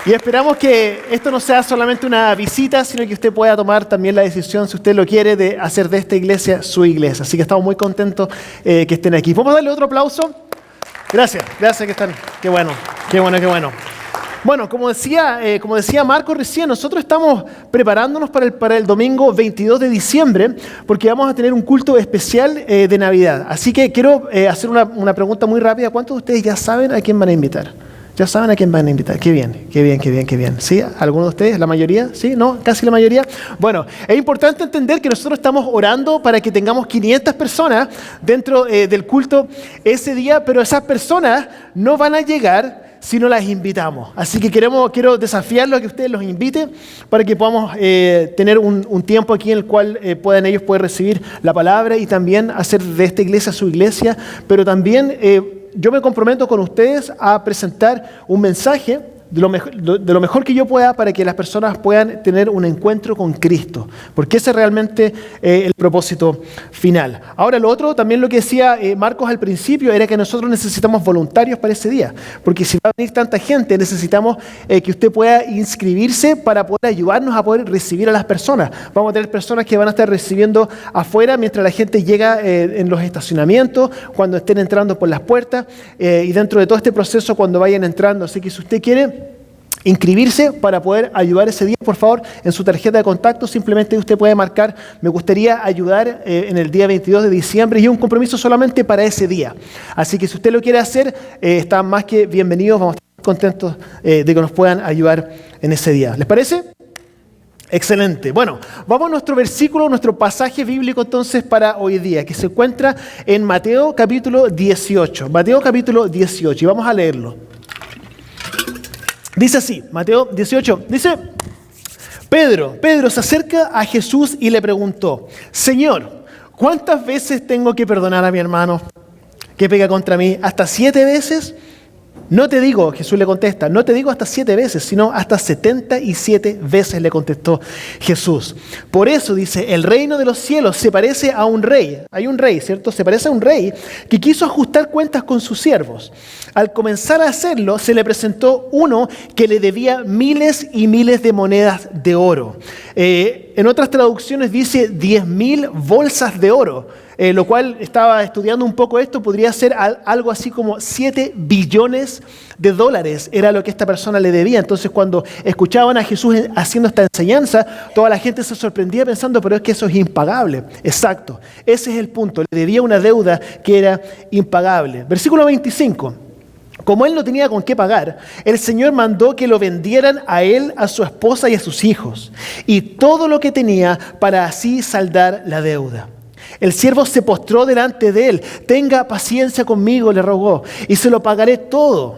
Y esperamos que esto no sea solamente una visita, sino que usted pueda tomar también la decisión, si usted lo quiere, de hacer de esta iglesia su iglesia. Así que estamos muy contentos que estén aquí. ¿Podemos darle otro aplauso? Gracias que están. Qué bueno. Bueno, como decía Marco recién, nosotros estamos preparándonos para el domingo 22 de diciembre, porque vamos a tener un culto especial de Navidad. Así que quiero hacer una pregunta muy rápida. ¿Cuántos de ustedes ya saben a quién van a invitar? ¿Ya saben a quién van a invitar? Qué bien. ¿Sí? ¿Algunos de ustedes? ¿La mayoría? ¿Sí? ¿No? ¿Casi la mayoría? Bueno, es importante entender que nosotros estamos orando para que tengamos 500 personas dentro del culto ese día, pero esas personas no van a llegar si no las invitamos. Así que quiero desafiarlos a que ustedes los inviten para que podamos tener un tiempo aquí en el cual puedan ellos poder recibir la palabra y también hacer de esta iglesia su iglesia, pero también yo me comprometo con ustedes a presentar un mensaje de lo mejor que yo pueda para que las personas puedan tener un encuentro con Cristo, porque ese es realmente el propósito final. Ahora, lo otro, también lo que decía Marcos al principio, era que nosotros necesitamos voluntarios para ese día, porque si va a venir tanta gente, necesitamos que usted pueda inscribirse para poder ayudarnos a poder recibir a las personas. Vamos a tener personas que van a estar recibiendo afuera mientras la gente llega en los estacionamientos, cuando estén entrando por las puertas y dentro de todo este proceso cuando vayan entrando. Así que si usted quiere inscribirse para poder ayudar ese día, por favor, en su tarjeta de contacto, simplemente usted puede marcar, me gustaría ayudar en el día 22 de diciembre, y es un compromiso solamente para ese día. Así que si usted lo quiere hacer, están más que bienvenidos, vamos a estar contentos de que nos puedan ayudar en ese día. ¿Les parece? Excelente. Bueno, vamos a nuestro versículo, nuestro pasaje bíblico entonces para hoy día, que se encuentra en Mateo capítulo 18. Mateo capítulo 18, y vamos a leerlo. Dice así, Mateo 18, dice, Pedro se acerca a Jesús y le preguntó, Señor, ¿cuántas veces tengo que perdonar a mi hermano que pega contra mí? ¿Hasta 7 veces? No te digo, Jesús le contesta, no te digo hasta 7 veces, sino hasta 77 veces, le contestó Jesús. Por eso dice, el reino de los cielos se parece a un rey. Hay un rey, ¿cierto? Se parece a un rey que quiso ajustar cuentas con sus siervos. Al comenzar a hacerlo, se le presentó uno que le debía miles y miles de monedas de oro. En otras traducciones dice 10.000 bolsas de oro. Lo cual, estaba estudiando un poco esto, podría ser algo así como 7 billones de dólares era lo que esta persona le debía. Entonces, cuando escuchaban a Jesús haciendo esta enseñanza, toda la gente se sorprendía pensando, pero es que eso es impagable. Exacto, ese es el punto, le debía una deuda que era impagable. Versículo 25. Como él no tenía con qué pagar, el Señor mandó que lo vendieran a él, a su esposa y a sus hijos, y todo lo que tenía para así saldar la deuda. El siervo se postró delante de él. Tenga paciencia conmigo, le rogó, y se lo pagaré todo.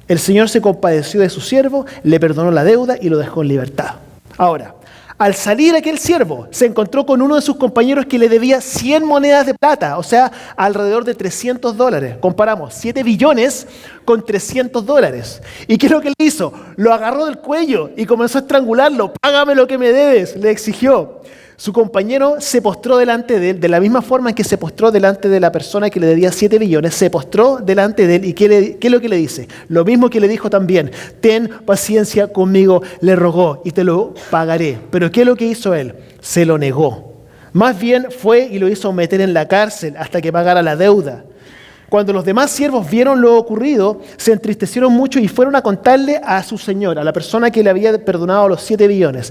El Señor se compadeció de su siervo, le perdonó la deuda y lo dejó en libertad. Ahora, al salir aquel siervo, se encontró con uno de sus compañeros que le debía 100 monedas de plata, o sea, alrededor de $300. Comparamos 7 billones con $300. ¿Y qué es lo que le hizo? Lo agarró del cuello y comenzó a estrangularlo. Págame lo que me debes, le exigió. Su compañero se postró delante de él, de la misma forma en que se postró delante de la persona que le debía 7 billones, se postró delante de él. ¿Y qué es lo que le dice? Lo mismo que le dijo también, ten paciencia conmigo, le rogó, y te lo pagaré. Pero ¿qué es lo que hizo él? Se lo negó. Más bien fue y lo hizo meter en la cárcel hasta que pagara la deuda. Cuando los demás siervos vieron lo ocurrido, se entristecieron mucho y fueron a contarle a su señor, a la persona que le había perdonado los 7 billones.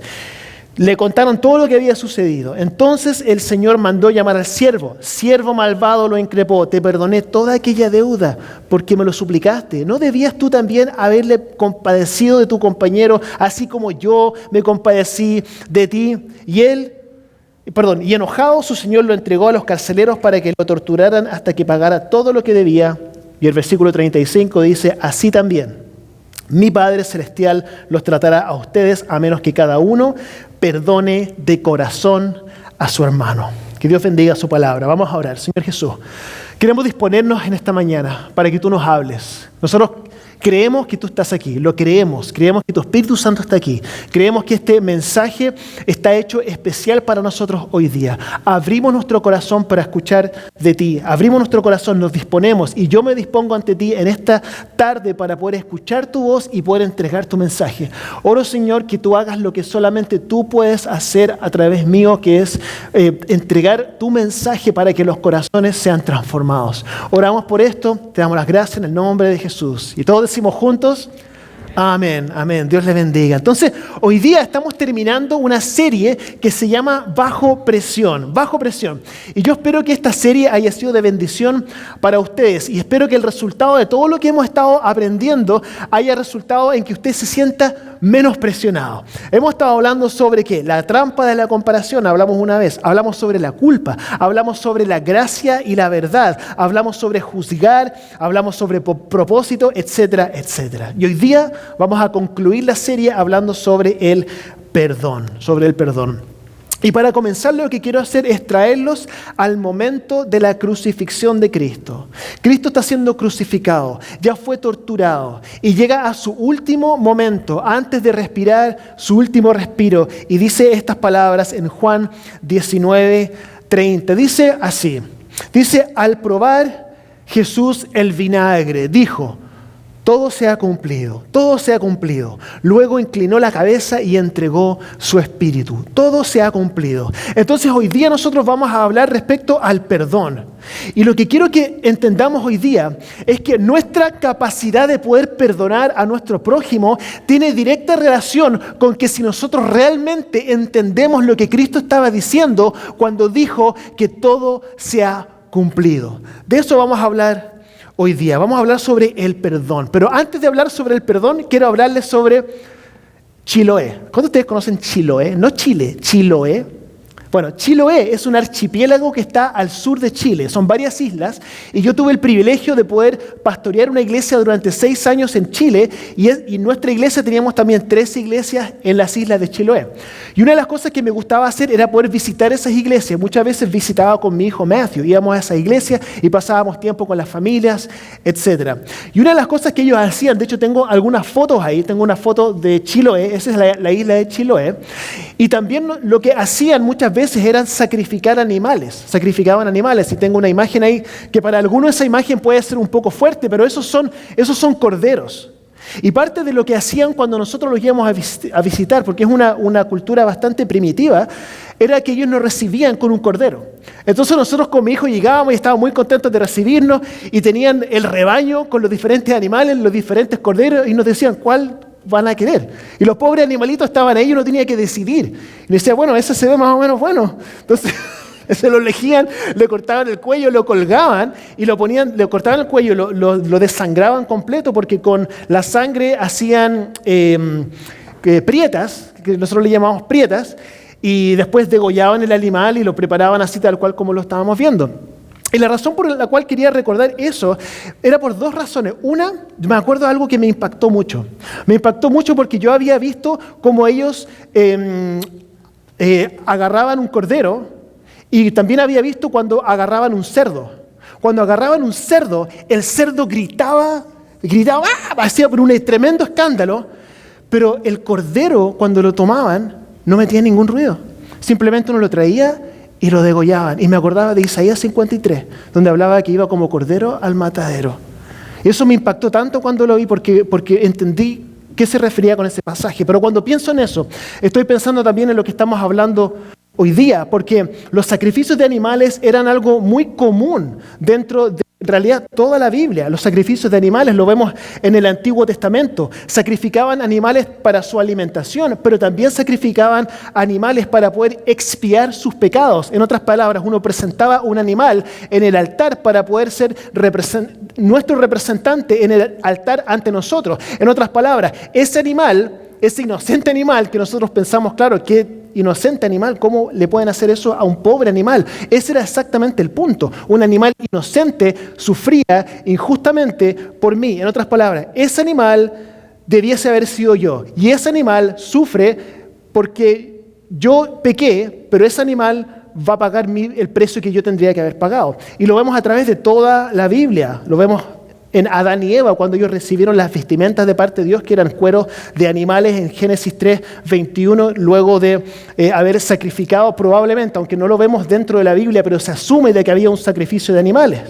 Le contaron todo lo que había sucedido. Entonces el Señor mandó llamar al siervo. Siervo malvado, lo increpó, te perdoné toda aquella deuda porque me lo suplicaste. ¿No debías tú también haberle compadecido de tu compañero, así como yo me compadecí de ti? Y él Y enojado, su señor lo entregó a los carceleros para que lo torturaran hasta que pagara todo lo que debía. Y el versículo 35 dice, así también, mi Padre Celestial los tratará a ustedes, a menos que cada uno perdone de corazón a su hermano. Que Dios bendiga su palabra. Vamos a orar. Señor Jesús, queremos disponernos en esta mañana para que tú nos hables. Nosotros creemos que tú estás aquí, lo creemos que tu Espíritu Santo está aquí, creemos que este mensaje está hecho especial para nosotros hoy día. Abrimos nuestro corazón para escuchar de ti, abrimos nuestro corazón, nos disponemos y yo me dispongo ante ti en esta tarde para poder escuchar tu voz y poder entregar tu mensaje. Oro, Señor, que tú hagas lo que solamente tú puedes hacer a través mío, que es entregar tu mensaje para que los corazones sean transformados. Oramos por esto, te damos las gracias en el nombre de Jesús. Y todos decimos juntos, amén, amén. Dios les bendiga. Entonces, hoy día estamos terminando una serie que se llama Bajo Presión. Bajo Presión. Y yo espero que esta serie haya sido de bendición para ustedes. Y espero que el resultado de todo lo que hemos estado aprendiendo haya resultado en que usted se sienta menos presionado. Hemos estado hablando sobre ¿qué? La trampa de la comparación, hablamos una vez. Hablamos sobre la culpa, hablamos sobre la gracia y la verdad, hablamos sobre juzgar, hablamos sobre propósito, etcétera, etcétera. Y hoy día vamos a concluir la serie hablando sobre el perdón, Y para comenzar, lo que quiero hacer es traerlos al momento de la crucifixión de Cristo. Cristo está siendo crucificado, ya fue torturado y llega a su último momento, antes de respirar, su último respiro. Y dice estas palabras en Juan 19:30. Dice así, dice, al probar Jesús el vinagre, dijo, todo se ha cumplido, todo se ha cumplido. Luego inclinó la cabeza y entregó su espíritu. Todo se ha cumplido. Entonces hoy día nosotros vamos a hablar respecto al perdón. Y lo que quiero que entendamos hoy día es que nuestra capacidad de poder perdonar a nuestro prójimo tiene directa relación con que si nosotros realmente entendemos lo que Cristo estaba diciendo cuando dijo que todo se ha cumplido. De eso vamos a hablar hoy día. Vamos a hablar sobre el perdón. Pero antes de hablar sobre el perdón, quiero hablarles sobre Chiloé. ¿Cuántos de ustedes conocen Chiloé? No Chile, Chiloé. Bueno, Chiloé es un archipiélago que está al sur de Chile. Son varias islas y yo tuve el privilegio de poder pastorear una iglesia durante 6 años en Chile y nuestra iglesia teníamos también 3 iglesias en las islas de Chiloé. Y una de las cosas que me gustaba hacer era poder visitar esas iglesias. Muchas veces visitaba con mi hijo Matthew, íbamos a esa iglesia y pasábamos tiempo con las familias, etc. Y una de las cosas que ellos hacían, de hecho tengo algunas fotos ahí, tengo una foto de Chiloé, esa es la isla de Chiloé, y también lo que hacían muchas veces eran sacrificaban animales, y tengo una imagen ahí que para algunos esa imagen puede ser un poco fuerte, pero esos son corderos. Y parte de lo que hacían cuando nosotros los íbamos a visitar, porque es una cultura bastante primitiva, era que ellos nos recibían con un cordero. Entonces nosotros con mi hijo llegábamos y estábamos muy contentos de recibirnos y tenían el rebaño con los diferentes animales, los diferentes corderos, y nos decían cuál van a querer. Y los pobres animalitos estaban ahí y uno tenía que decidir. Y decía, bueno, ese se ve más o menos bueno. Entonces se lo elegían, le cortaban el cuello, lo colgaban y lo ponían, le cortaban el cuello, lo desangraban completo porque con la sangre hacían prietas, que nosotros le llamamos prietas, y después degollaban el animal y lo preparaban así tal cual como lo estábamos viendo. Y la razón por la cual quería recordar eso era por 2 razones. Una, me acuerdo de algo que me impactó mucho. Me impactó mucho porque yo había visto cómo ellos agarraban un cordero y también había visto cuando agarraban un cerdo. Cuando agarraban un cerdo, el cerdo gritaba, hacía por un tremendo escándalo, pero el cordero cuando lo tomaban no metía ningún ruido. Simplemente uno lo traía y lo degollaban. Y me acordaba de Isaías 53, donde hablaba que iba como cordero al matadero. Y eso me impactó tanto cuando lo vi porque entendí qué se refería con ese pasaje. Pero cuando pienso en eso, estoy pensando también en lo que estamos hablando hoy día, porque los sacrificios de animales eran algo muy común dentro de, en realidad, toda la Biblia. Los sacrificios de animales lo vemos en el Antiguo Testamento. Sacrificaban animales para su alimentación, pero también sacrificaban animales para poder expiar sus pecados. En otras palabras, uno presentaba un animal en el altar para poder ser nuestro representante en el altar ante nosotros. En otras palabras, ese animal, ese inocente animal que nosotros pensamos, claro, qué inocente animal, ¿cómo le pueden hacer eso a un pobre animal? Ese era exactamente el punto. Un animal inocente sufría injustamente por mí. En otras palabras, ese animal debiese haber sido yo. Y ese animal sufre porque yo pequé, pero ese animal va a pagar el precio que yo tendría que haber pagado. Y lo vemos a través de toda la Biblia. Lo vemos en Adán y Eva, cuando ellos recibieron las vestimentas de parte de Dios, que eran cueros de animales, en Génesis 3:21, luego de haber sacrificado probablemente, aunque no lo vemos dentro de la Biblia, pero se asume de que había un sacrificio de animales.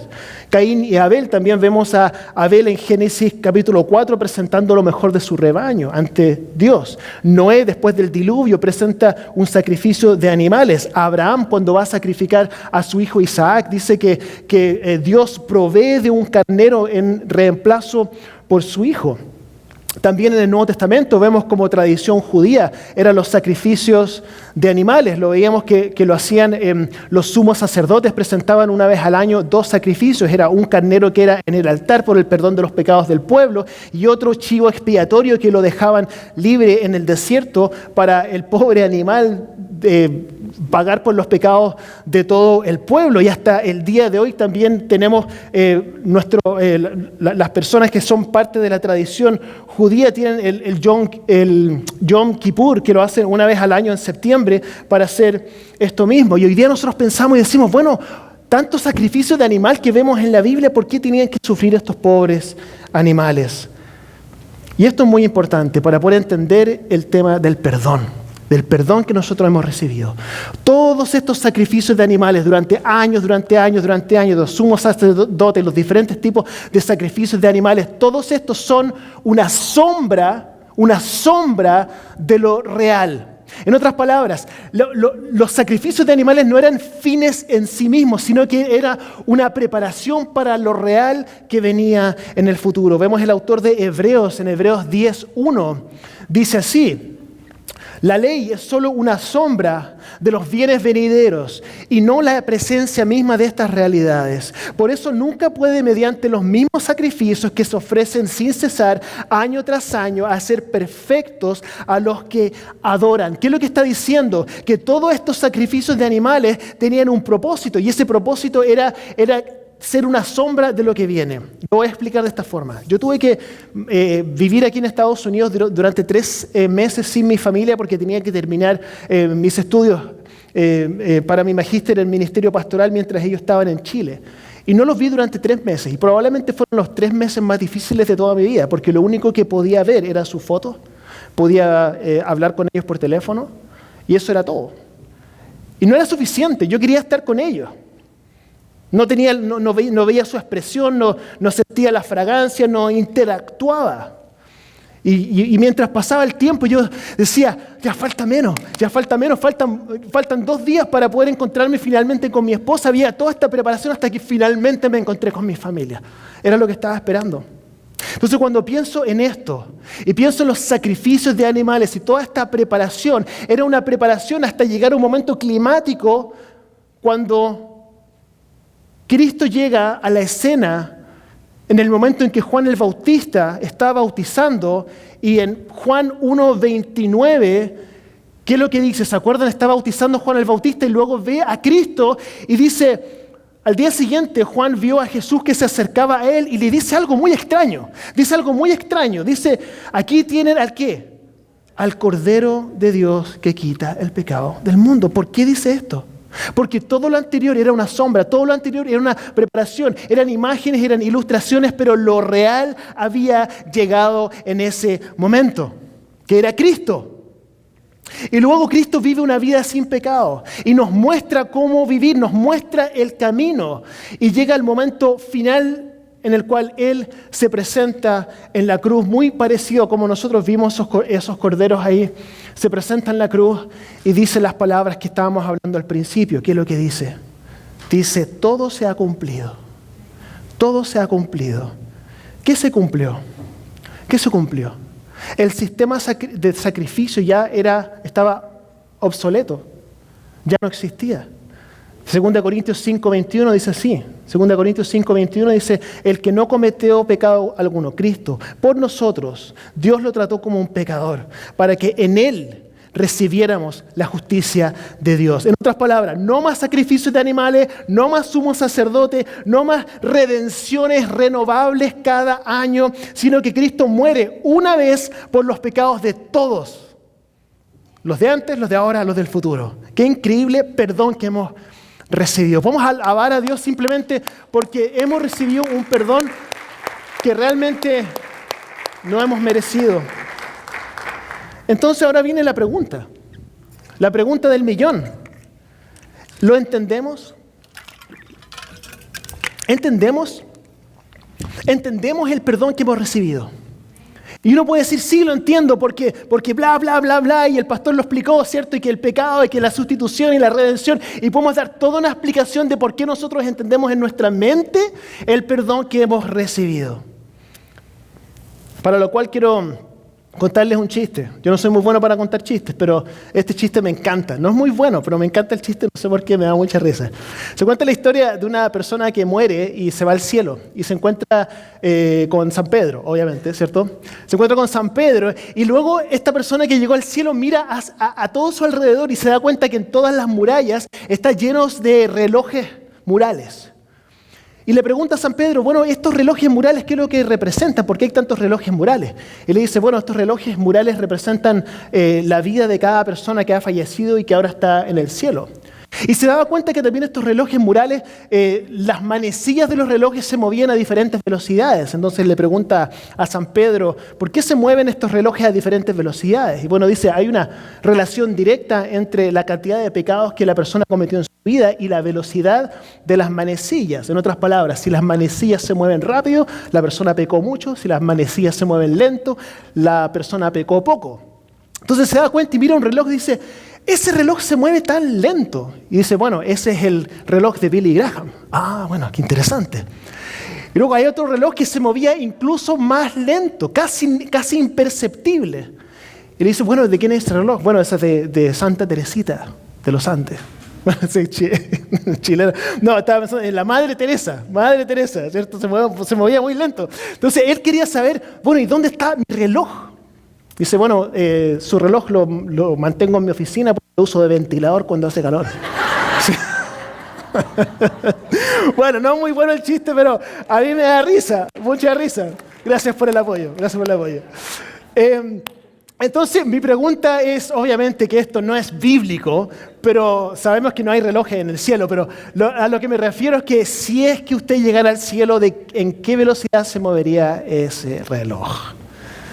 Caín y Abel, también vemos a Abel en Génesis capítulo 4 presentando lo mejor de su rebaño ante Dios. Noé, después del diluvio, presenta un sacrificio de animales. Abraham, cuando va a sacrificar a su hijo Isaac, dice que Dios provee de un carnero en reemplazo por su hijo. También en el Nuevo Testamento vemos como tradición judía eran los sacrificios de animales. Lo veíamos que lo hacían los sumos sacerdotes, presentaban una vez al año 2 sacrificios. Era un carnero que era en el altar por el perdón de los pecados del pueblo y otro chivo expiatorio que lo dejaban libre en el desierto para el pobre animal pagar por los pecados de todo el pueblo. Y hasta el día de hoy también tenemos las personas que son parte de la tradición judía tienen el Yom Kippur, que lo hacen una vez al año en septiembre para hacer esto mismo. Y hoy día nosotros pensamos y decimos, bueno, tantos sacrificios de animal que vemos en la Biblia, ¿por qué tenían que sufrir estos pobres animales? Y esto es muy importante para poder entender el tema del perdón que nosotros hemos recibido. Todos estos sacrificios de animales durante años, los sumos sacerdotes, los diferentes tipos de sacrificios de animales, todos estos son una sombra de lo real. En otras palabras, los sacrificios de animales no eran fines en sí mismos, sino que era una preparación para lo real que venía en el futuro. Vemos el autor de Hebreos, en Hebreos 10:1, dice así: la ley es solo una sombra de los bienes venideros y no la presencia misma de estas realidades. Por eso nunca puede, mediante los mismos sacrificios que se ofrecen sin cesar, año tras año, hacer perfectos a los que adoran. ¿Qué es lo que está diciendo? Que todos estos sacrificios de animales tenían un propósito, y ese propósito era ser una sombra de lo que viene. Lo voy a explicar de esta forma. Yo tuve que vivir aquí en Estados Unidos durante 3 meses sin mi familia porque tenía que terminar mis estudios para mi magíster en ministerio pastoral mientras ellos estaban en Chile. Y no los vi durante 3 meses. Y probablemente fueron los 3 meses más difíciles de toda mi vida, porque lo único que podía ver era sus fotos, podía hablar con ellos por teléfono, y eso era todo. Y no era suficiente, yo quería estar con ellos. No veía su expresión, no sentía la fragancia, no interactuaba. Y mientras pasaba el tiempo yo decía, ya falta menos, faltan 2 días para poder encontrarme finalmente con mi esposa. Había toda esta preparación hasta que finalmente me encontré con mi familia. Era lo que estaba esperando. Entonces, cuando pienso en esto y pienso en los sacrificios de animales y toda esta preparación, era una preparación hasta llegar a un momento climático cuando Cristo llega a la escena en el momento en que Juan el Bautista está bautizando, y en Juan 1:29, ¿qué es lo que dice? ¿Se acuerdan? Está bautizando Juan el Bautista y luego ve a Cristo y dice, al día siguiente Juan vio a Jesús que se acercaba a él y le dice algo muy extraño. Dice, aquí tienen ¿al qué? Al Cordero de Dios que quita el pecado del mundo. ¿Por qué dice esto? Porque todo lo anterior era una sombra, todo lo anterior era una preparación, eran imágenes, eran ilustraciones, pero lo real había llegado en ese momento, que era Cristo. Y luego Cristo vive una vida sin pecado y nos muestra cómo vivir, nos muestra el camino, y llega el momento final en el cual Él se presenta en la cruz, muy parecido como nosotros vimos esos corderos ahí. Se presenta en la cruz y dice las palabras que estábamos hablando al principio. ¿Qué es lo que dice? Dice, todo se ha cumplido. Todo se ha cumplido. ¿Qué se cumplió? El sistema de sacrificio ya estaba obsoleto. Ya no existía. 2 Corintios 5:21 dice así. 2 Corintios 5:21 dice, el que no cometió pecado alguno, Cristo, por nosotros, Dios lo trató como un pecador, para que en Él recibiéramos la justicia de Dios. En otras palabras, no más sacrificios de animales, no más sumo sacerdote, no más redenciones renovables cada año, sino que Cristo muere una vez por los pecados de todos. Los de antes, los de ahora, los del futuro. Qué increíble perdón que hemos recibido. Podemos alabar a Dios simplemente porque hemos recibido un perdón que realmente no hemos merecido. Entonces ahora viene la pregunta del millón. ¿Lo entendemos? ¿Entendemos? ¿Entendemos el perdón que hemos recibido? Y uno puede decir, sí, lo entiendo, porque bla, bla, bla, bla, y el pastor lo explicó, ¿cierto? Y que el pecado, y que la sustitución y la redención, y podemos dar toda una explicación de por qué nosotros entendemos en nuestra mente el perdón que hemos recibido. Para lo cual quiero contarles un chiste. Yo no soy muy bueno para contar chistes, pero este chiste me encanta. No es muy bueno, pero me encanta el chiste, no sé por qué, me da mucha risa. Se cuenta la historia de una persona que muere y se va al cielo y se encuentra con San Pedro, obviamente, ¿cierto? Se encuentra con San Pedro y luego esta persona que llegó al cielo mira a todo su alrededor y se da cuenta que en todas las murallas están llenos de relojes murales. Y le pregunta a San Pedro, bueno, estos relojes murales, ¿qué es lo que representan? ¿Por qué hay tantos relojes murales? Y le dice, bueno, estos relojes murales representan la vida de cada persona que ha fallecido y que ahora está en el cielo. Y se daba cuenta que también estos relojes murales, las manecillas de los relojes se movían a diferentes velocidades. Entonces le pregunta a San Pedro, ¿por qué se mueven estos relojes a diferentes velocidades? Y bueno, dice, hay una relación directa entre la cantidad de pecados que la persona cometió en su vida y la velocidad de las manecillas. En otras palabras, si las manecillas se mueven rápido, la persona pecó mucho. Si las manecillas se mueven lento, la persona pecó poco. Entonces se da cuenta y mira un reloj y dice, ese reloj se mueve tan lento. Y dice, bueno, ese es el reloj de Billy Graham. Ah, bueno, qué interesante. Y luego hay otro reloj que se movía incluso más lento, casi imperceptible. Y le dice, bueno, ¿de quién es ese reloj? Bueno, ese es de Santa Teresita de los Andes. Bueno, chilena. No, estaba pensando en la Madre Teresa, ¿cierto? Se movía muy lento. Entonces él quería saber, bueno, ¿y dónde está mi reloj? Dice, bueno, su reloj lo mantengo en mi oficina porque lo uso de ventilador cuando hace calor. Sí. Bueno, no muy bueno el chiste, pero a mí me da risa, mucha risa. Gracias por el apoyo. Entonces, mi pregunta es, obviamente, que esto no es bíblico, pero sabemos que no hay relojes en el cielo, pero a lo que me refiero es que si es que usted llegara al cielo, ¿en qué velocidad se movería ese reloj?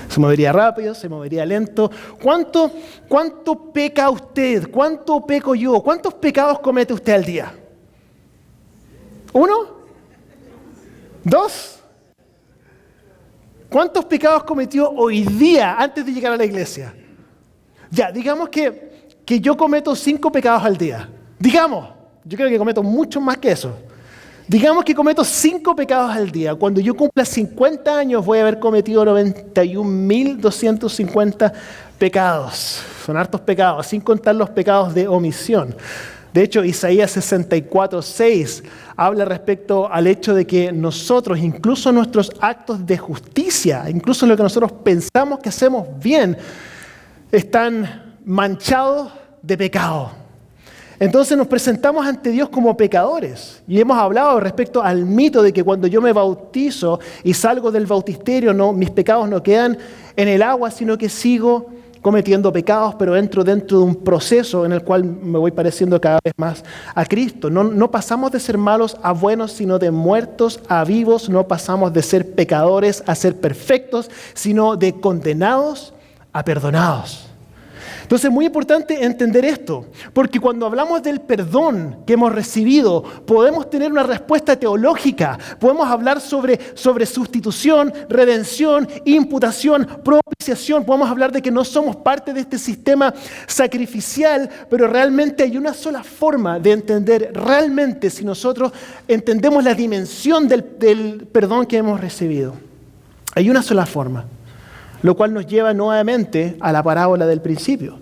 ¿Se movería rápido? ¿Se movería lento? ¿Cuánto peca usted? ¿Cuánto peco yo? ¿Cuántos pecados comete usted al día? ¿1? ¿2? ¿Cuántos pecados cometió hoy día antes de llegar a la iglesia? Ya, digamos que yo cometo 5 pecados al día. Digamos, yo creo que cometo mucho más que eso. Digamos que cometo 5 pecados al día. Cuando yo cumpla 50 años voy a haber cometido 91.250 pecados. Son hartos pecados, sin contar los pecados de omisión. De hecho, Isaías 64:6 habla respecto al hecho de que nosotros, incluso nuestros actos de justicia, incluso lo que nosotros pensamos que hacemos bien, están manchados de pecado. Entonces nos presentamos ante Dios como pecadores. Y hemos hablado respecto al mito de que cuando yo me bautizo y salgo del bautisterio, mis pecados no quedan en el agua, sino que sigo cometiendo pecados, pero entro dentro de un proceso en el cual me voy pareciendo cada vez más a Cristo. No pasamos de ser malos a buenos, sino de muertos a vivos. No pasamos de ser pecadores a ser perfectos, sino de condenados a perdonados. Entonces es muy importante entender esto, porque cuando hablamos del perdón que hemos recibido, podemos tener una respuesta teológica, podemos hablar sobre sustitución, redención, imputación, propiciación, podemos hablar de que no somos parte de este sistema sacrificial, pero realmente hay una sola forma de entender realmente si nosotros entendemos la dimensión del perdón que hemos recibido. Hay una sola forma. Lo cual nos lleva nuevamente a la parábola del principio.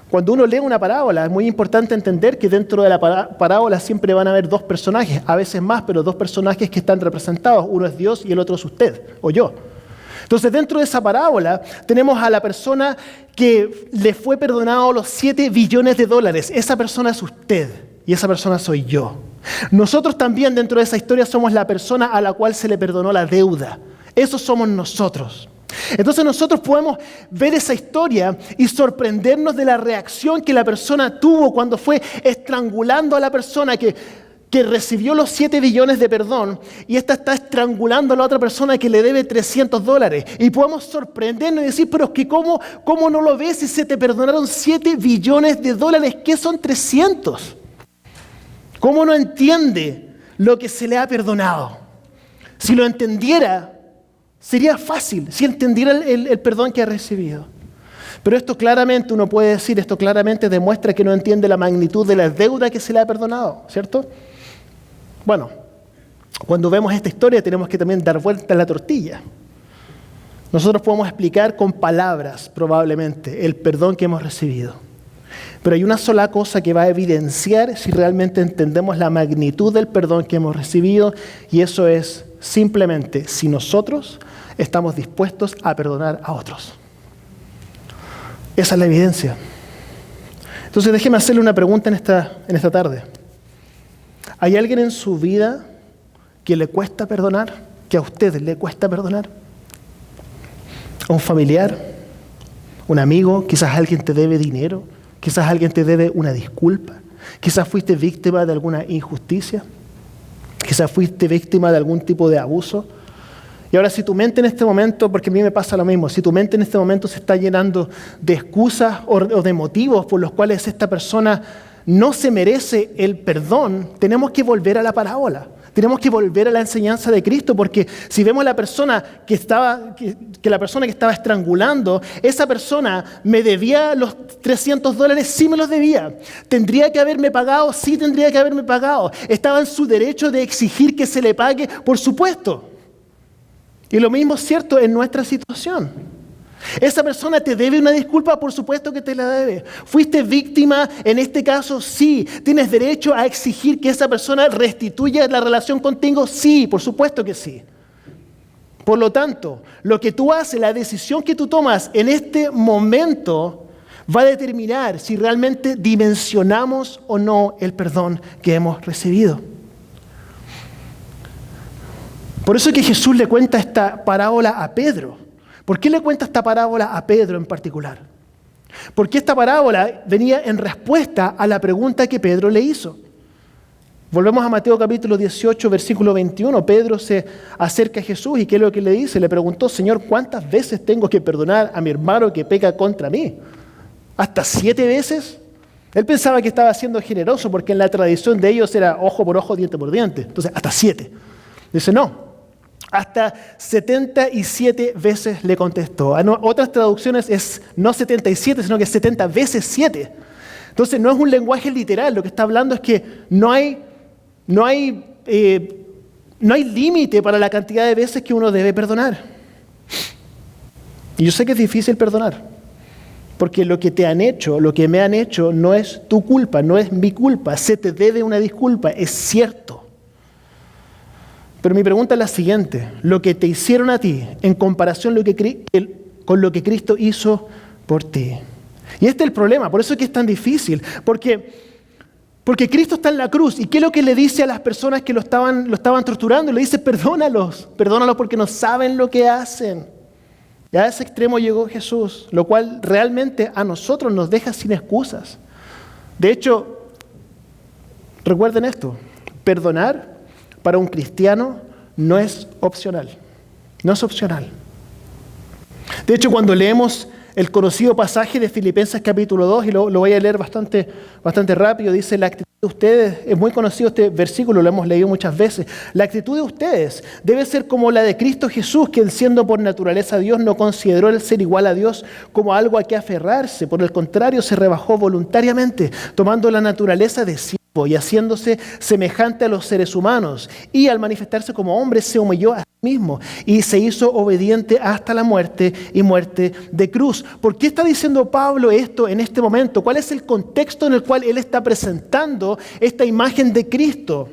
Cuando uno lee una parábola, es muy importante entender que dentro de la parábola siempre van a haber 2 personajes, a veces más, pero 2 personajes que están representados. Uno es Dios y el otro es usted o yo. Entonces, dentro de esa parábola tenemos a la persona que le fue perdonado los 7 billones de dólares. Esa persona es usted y esa persona soy yo. Nosotros también dentro de esa historia somos la persona a la cual se le perdonó la deuda. Esos somos nosotros. Entonces nosotros podemos ver esa historia y sorprendernos de la reacción que la persona tuvo cuando fue estrangulando a la persona que recibió los 7 billones de perdón, y esta está estrangulando a la otra persona que le debe $300. Y podemos sorprendernos y decir, pero es que ¿cómo no lo ves si se te perdonaron 7 billones de dólares? ¿Qué son 300? ¿Cómo no entiende lo que se le ha perdonado? Si lo entendiera, sería fácil, si entendiera el perdón que ha recibido. Pero esto claramente, uno puede decir, esto claramente demuestra que no entiende la magnitud de la deuda que se le ha perdonado, ¿cierto? Bueno, cuando vemos esta historia tenemos que también dar vuelta a la tortilla. Nosotros podemos explicar con palabras, probablemente, el perdón que hemos recibido. Pero hay una sola cosa que va a evidenciar si realmente entendemos la magnitud del perdón que hemos recibido, y eso es simplemente si nosotros estamos dispuestos a perdonar a otros. Esa es la evidencia. Entonces déjeme hacerle una pregunta en esta tarde. ¿Hay alguien en su vida que le cuesta perdonar? ¿Que a usted le cuesta perdonar? ¿A un familiar? ¿Un amigo? Quizás alguien te debe dinero. Quizás alguien te debe una disculpa. Quizás fuiste víctima de alguna injusticia. Quizás fuiste víctima de algún tipo de abuso. Y ahora si tu mente en este momento, porque a mí me pasa lo mismo, si tu mente en este momento se está llenando de excusas o de motivos por los cuales esta persona no se merece el perdón, tenemos que volver a la parábola. Tenemos que volver a la enseñanza de Cristo, porque si vemos la persona que la persona que estaba estrangulando, esa persona me debía los $300, sí me los debía. ¿Tendría que haberme pagado? Sí tendría que haberme pagado. Estaba en su derecho de exigir que se le pague, por supuesto. Y lo mismo es cierto en nuestra situación. Esa persona te debe una disculpa, por supuesto que te la debe. ¿Fuiste víctima en este caso? Sí. ¿Tienes derecho a exigir que esa persona restituya la relación contigo? Sí, por supuesto que sí. Por lo tanto, lo que tú haces, la decisión que tú tomas en este momento va a determinar si realmente dimensionamos o no el perdón que hemos recibido. Por eso es que Jesús le cuenta esta parábola a Pedro. ¿Por qué le cuenta esta parábola a Pedro en particular? Porque esta parábola venía en respuesta a la pregunta que Pedro le hizo. Volvemos a Mateo capítulo 18, versículo 21. Pedro se acerca a Jesús y ¿qué es lo que le dice? Le preguntó, Señor, ¿cuántas veces tengo que perdonar a mi hermano que peca contra mí? ¿Hasta 7 veces? Él pensaba que estaba siendo generoso porque en la tradición de ellos era ojo por ojo, diente por diente. Entonces, hasta 7. Dice, no. Hasta 77 veces le contestó. En otras traducciones es no 77, sino que 70 veces 7. Entonces no es un lenguaje literal. Lo que está hablando es que no hay límite para la cantidad de veces que uno debe perdonar. Y yo sé que es difícil perdonar. Porque lo que te han hecho, lo que me han hecho, no es tu culpa, no es mi culpa. Se te debe una disculpa, es cierto. Pero mi pregunta es la siguiente. Lo que te hicieron a ti en comparación con lo que Cristo hizo por ti. Y este es el problema, por eso es que es tan difícil. Porque Cristo está en la cruz. ¿Y qué es lo que le dice a las personas que lo estaban torturando? Le dice, perdónalos porque no saben lo que hacen. Y a ese extremo llegó Jesús, lo cual realmente a nosotros nos deja sin excusas. De hecho, recuerden esto, perdonar para un cristiano no es opcional. No es opcional. De hecho, cuando leemos el conocido pasaje de Filipenses capítulo 2, y lo voy a leer bastante rápido, dice, la actitud de ustedes, es muy conocido este versículo, lo hemos leído muchas veces, la actitud de ustedes debe ser como la de Cristo Jesús, quien siendo por naturaleza Dios, no consideró el ser igual a Dios como algo a que aferrarse, por el contrario, se rebajó voluntariamente, tomando la naturaleza de siervo y haciéndose semejante a los seres humanos, y al manifestarse como hombre se humilló a sí mismo y se hizo obediente hasta la muerte y muerte de cruz. ¿Por qué está diciendo Pablo esto en este momento? ¿Cuál es el contexto en el cual él está presentando esta imagen de Cristo?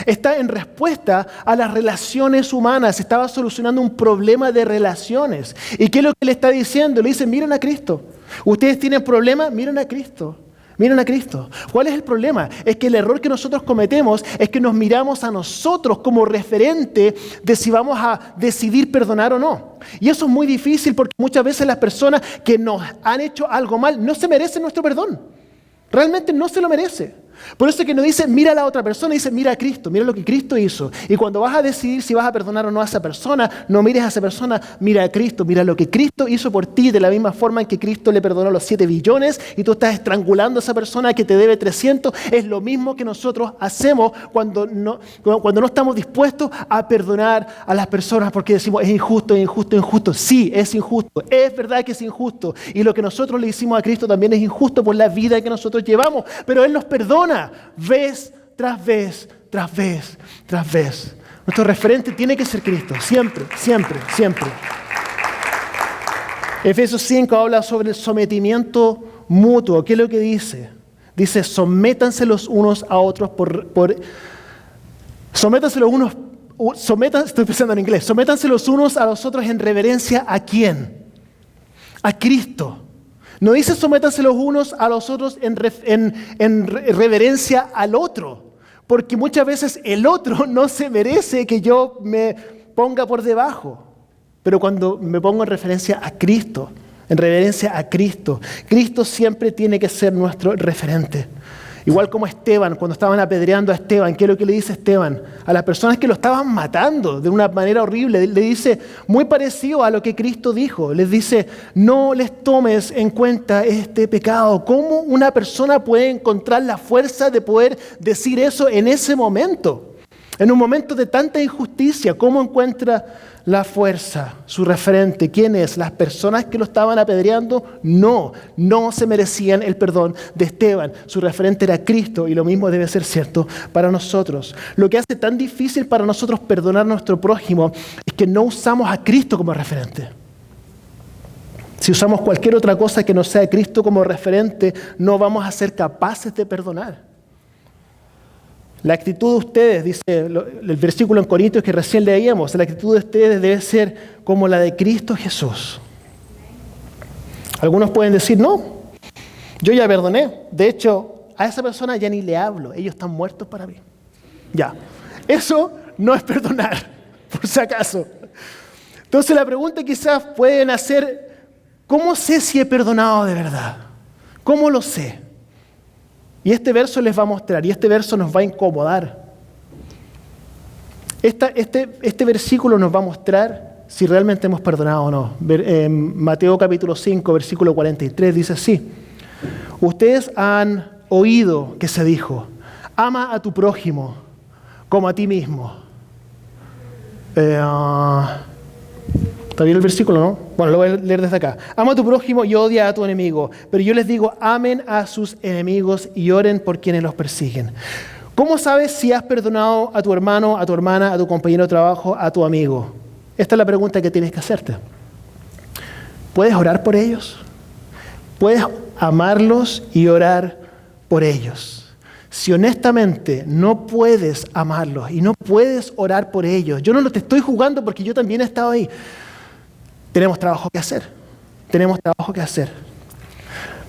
Está en respuesta a las relaciones humanas. Estaba solucionando un problema de relaciones. ¿Y qué es lo que le está diciendo? Le dice, miren a Cristo. Ustedes tienen problemas, miren a Cristo. Miren a Cristo. ¿Cuál es el problema? Es que el error que nosotros cometemos es que nos miramos a nosotros como referente de si vamos a decidir perdonar o no. Y eso es muy difícil porque muchas veces las personas que nos han hecho algo mal no se merecen nuestro perdón. Realmente no se lo merece. Por eso es que no dice mira a la otra persona, dice mira a Cristo, mira lo que Cristo hizo. Y cuando vas a decidir si vas a perdonar o no a esa persona, no mires a esa persona, mira a Cristo, mira lo que Cristo hizo por ti, de la misma forma en que Cristo le perdonó los 7 billones y tú estás estrangulando a esa persona que te debe 300. Es lo mismo que nosotros hacemos cuando no estamos dispuestos a perdonar a las personas porque decimos es injusto, es injusto, es injusto. Sí, es injusto, es verdad que es injusto. Y lo que nosotros le hicimos a Cristo también es injusto por la vida que nosotros llevamos, pero Él nos perdona. Vez tras vez, tras vez, tras vez. Nuestro referente tiene que ser Cristo, siempre, siempre, siempre. Efesios 5 habla sobre el sometimiento mutuo. ¿Qué es lo que dice? Dice, sométanse los unos a otros sométanse los unos, estoy pensando en inglés, sométanse los unos a los otros en reverencia ¿a quién? A Cristo. No dice sométanse los unos a los otros en reverencia al otro, porque muchas veces el otro no se merece que yo me ponga por debajo. Pero cuando me pongo en referencia a Cristo, en reverencia a Cristo, Cristo siempre tiene que ser nuestro referente. Igual como Esteban, cuando estaban apedreando a Esteban, ¿qué es lo que le dice Esteban? A las personas que lo estaban matando de una manera horrible, le dice muy parecido a lo que Cristo dijo. Les dice, no les tomes en cuenta este pecado. ¿Cómo una persona puede encontrar la fuerza de poder decir eso en ese momento? En un momento de tanta injusticia, ¿cómo encuentra la fuerza? Su referente, ¿quién es? ¿Las personas que lo estaban apedreando? No se merecían el perdón de Esteban. Su referente era Cristo y lo mismo debe ser cierto para nosotros. Lo que hace tan difícil para nosotros perdonar a nuestro prójimo es que no usamos a Cristo como referente. Si usamos cualquier otra cosa que no sea Cristo como referente, no vamos a ser capaces de perdonar. La actitud de ustedes, dice el versículo en Corintios que recién leíamos, la actitud de ustedes debe ser como la de Cristo Jesús. Algunos pueden decir, no, yo ya perdoné. De hecho, a esa persona ya ni le hablo, ellos están muertos para mí. Ya, eso no es perdonar, por si acaso. Entonces la pregunta quizás pueden hacer, ¿cómo sé si he perdonado de verdad? ¿Cómo lo sé? Y este verso les va a mostrar, y este verso nos va a incomodar. Este versículo nos va a mostrar si realmente hemos perdonado o no. Mateo capítulo 5, versículo 43 dice así. Ustedes han oído que se dijo, ama a tu prójimo como a ti mismo. ¿Está bien el versículo, no? Bueno, lo voy a leer desde acá. Ama a tu prójimo y odia a tu enemigo. Pero yo les digo, amen a sus enemigos y oren por quienes los persiguen. ¿Cómo sabes si has perdonado a tu hermano, a tu hermana, a tu compañero de trabajo, a tu amigo? Esta es la pregunta que tienes que hacerte. ¿Puedes orar por ellos? ¿Puedes amarlos y orar por ellos? Si honestamente no puedes amarlos y no puedes orar por ellos, yo no te estoy jugando porque yo también he estado ahí. Tenemos trabajo que hacer. Tenemos trabajo que hacer.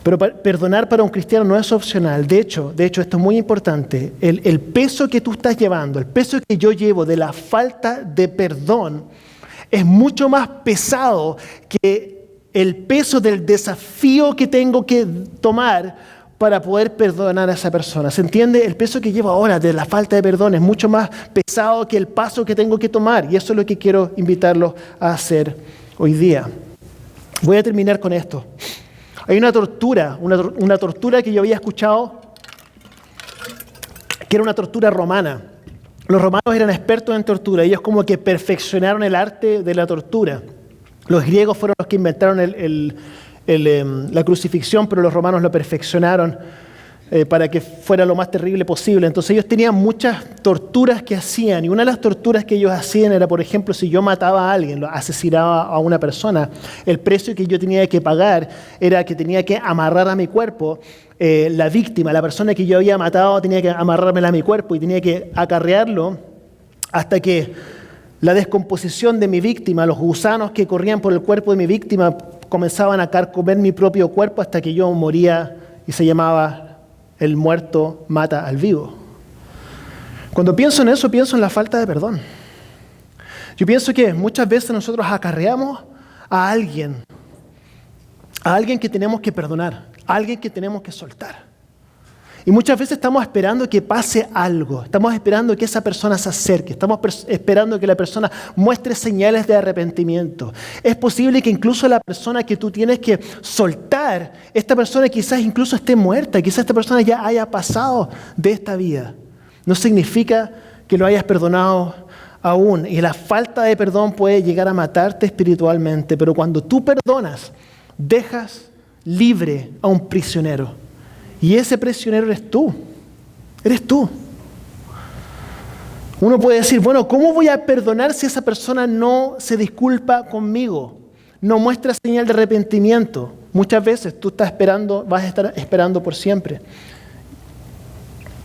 Pero perdonar para un cristiano no es opcional. De hecho, esto es muy importante. El peso que tú estás llevando, el peso que yo llevo de la falta de perdón es mucho más pesado que el peso del desafío que tengo que tomar para poder perdonar a esa persona. ¿Se entiende? El peso que llevo ahora de la falta de perdón es mucho más pesado que el paso que tengo que tomar. Y eso es lo que quiero invitarlos a hacer hoy día. Voy a terminar con esto. Hay una tortura que yo había escuchado, que era una tortura romana. Los romanos eran expertos en tortura. Ellos como que perfeccionaron el arte de la tortura. Los griegos fueron los que inventaron la crucifixión, pero los romanos lo perfeccionaron. para que fuera lo más terrible posible. Entonces ellos tenían muchas torturas que hacían, y una de las torturas que ellos hacían era, por ejemplo, si yo mataba a alguien, asesinaba a una persona, el precio que yo tenía que pagar era que tenía que amarrar a mi cuerpo la víctima, la persona que yo había matado, tenía que amarrármela a mi cuerpo y tenía que acarrearlo hasta que la descomposición de mi víctima, los gusanos que corrían por el cuerpo de mi víctima comenzaban a carcomer mi propio cuerpo hasta que yo moría, y se llamaba el muerto mata al vivo. Cuando pienso en eso, pienso en la falta de perdón. Yo pienso que muchas veces nosotros acarreamos a alguien que tenemos que perdonar, a alguien que tenemos que soltar. Y muchas veces estamos esperando que pase algo, estamos esperando que esa persona se acerque, estamos esperando que la persona muestre señales de arrepentimiento. Es posible que incluso la persona que tú tienes que soltar, esta persona quizás incluso esté muerta, quizás esta persona ya haya pasado de esta vida. No significa que lo hayas perdonado aún. Y la falta de perdón puede llegar a matarte espiritualmente, pero cuando tú perdonas, dejas libre a un prisionero. Y ese prisionero eres tú. Eres tú. Uno puede decir, bueno, ¿cómo voy a perdonar si esa persona no se disculpa conmigo? No muestra señal de arrepentimiento. Muchas veces tú vas a estar esperando por siempre.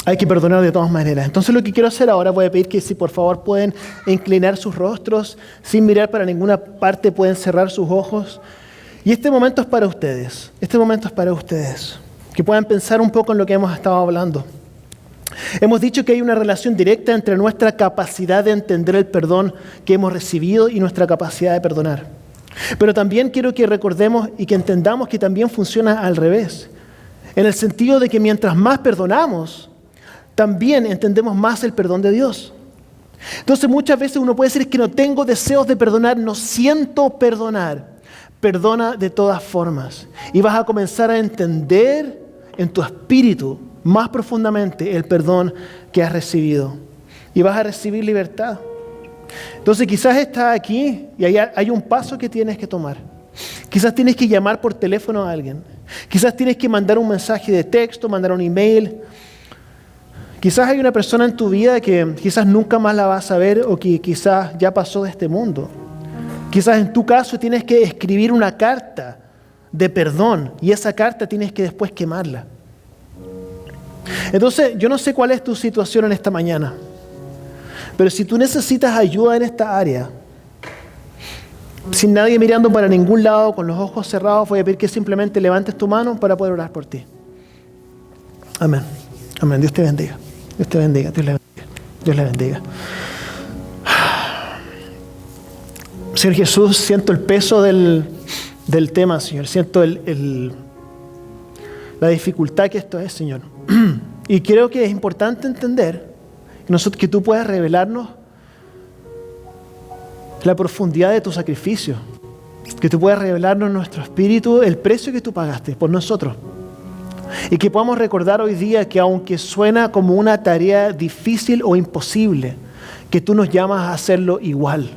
Hay que perdonar de todas maneras. Entonces lo que quiero hacer ahora, voy a pedir que si por favor pueden inclinar sus rostros, sin mirar para ninguna parte, pueden cerrar sus ojos. Y este momento es para ustedes. Este momento es para ustedes. Que puedan pensar un poco en lo que hemos estado hablando. Hemos dicho que hay una relación directa entre nuestra capacidad de entender el perdón que hemos recibido y nuestra capacidad de perdonar. Pero también quiero que recordemos y que entendamos que también funciona al revés. En el sentido de que mientras más perdonamos, también entendemos más el perdón de Dios. Entonces muchas veces uno puede decir que no tengo deseos de perdonar, no siento perdonar. Perdona de todas formas. Y vas a comenzar a entender en tu espíritu más profundamente el perdón que has recibido. Y vas a recibir libertad. Entonces quizás estás aquí y hay un paso que tienes que tomar. Quizás tienes que llamar por teléfono a alguien. Quizás tienes que mandar un mensaje de texto, mandar un email. Quizás hay una persona en tu vida que quizás nunca más la vas a ver o que quizás ya pasó de este mundo. Quizás en tu caso tienes que escribir una carta de perdón y esa carta tienes que después quemarla. Entonces, yo no sé cuál es tu situación en esta mañana, pero si tú necesitas ayuda en esta área, sin nadie mirando para ningún lado, con los ojos cerrados, voy a pedir que simplemente levantes tu mano para poder orar por ti. Amén. Amén. Dios te bendiga. Dios te bendiga. Dios le bendiga. Dios le bendiga. Señor Jesús, siento el peso del tema, Señor. Siento la dificultad que esto es, Señor. Y creo que es importante entender que tú puedas revelarnos la profundidad de tu sacrificio. Que tú puedas revelarnos en nuestro espíritu el precio que tú pagaste por nosotros. Y que podamos recordar hoy día que aunque suena como una tarea difícil o imposible, que tú nos llamas a hacerlo igual.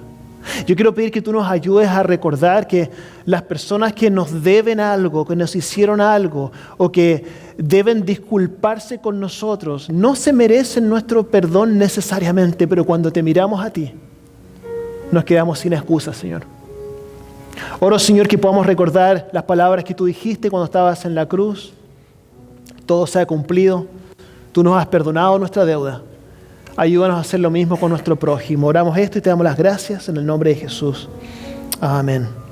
Yo quiero pedir que tú nos ayudes a recordar que las personas que nos deben algo, que nos hicieron algo o que deben disculparse con nosotros, no se merecen nuestro perdón necesariamente, pero cuando te miramos a ti, nos quedamos sin excusas, Señor. Oro, Señor, que podamos recordar las palabras que tú dijiste cuando estabas en la cruz. Todo se ha cumplido. Tú nos has perdonado nuestra deuda. Ayúdanos a hacer lo mismo con nuestro prójimo. Oramos esto y te damos las gracias en el nombre de Jesús. Amén.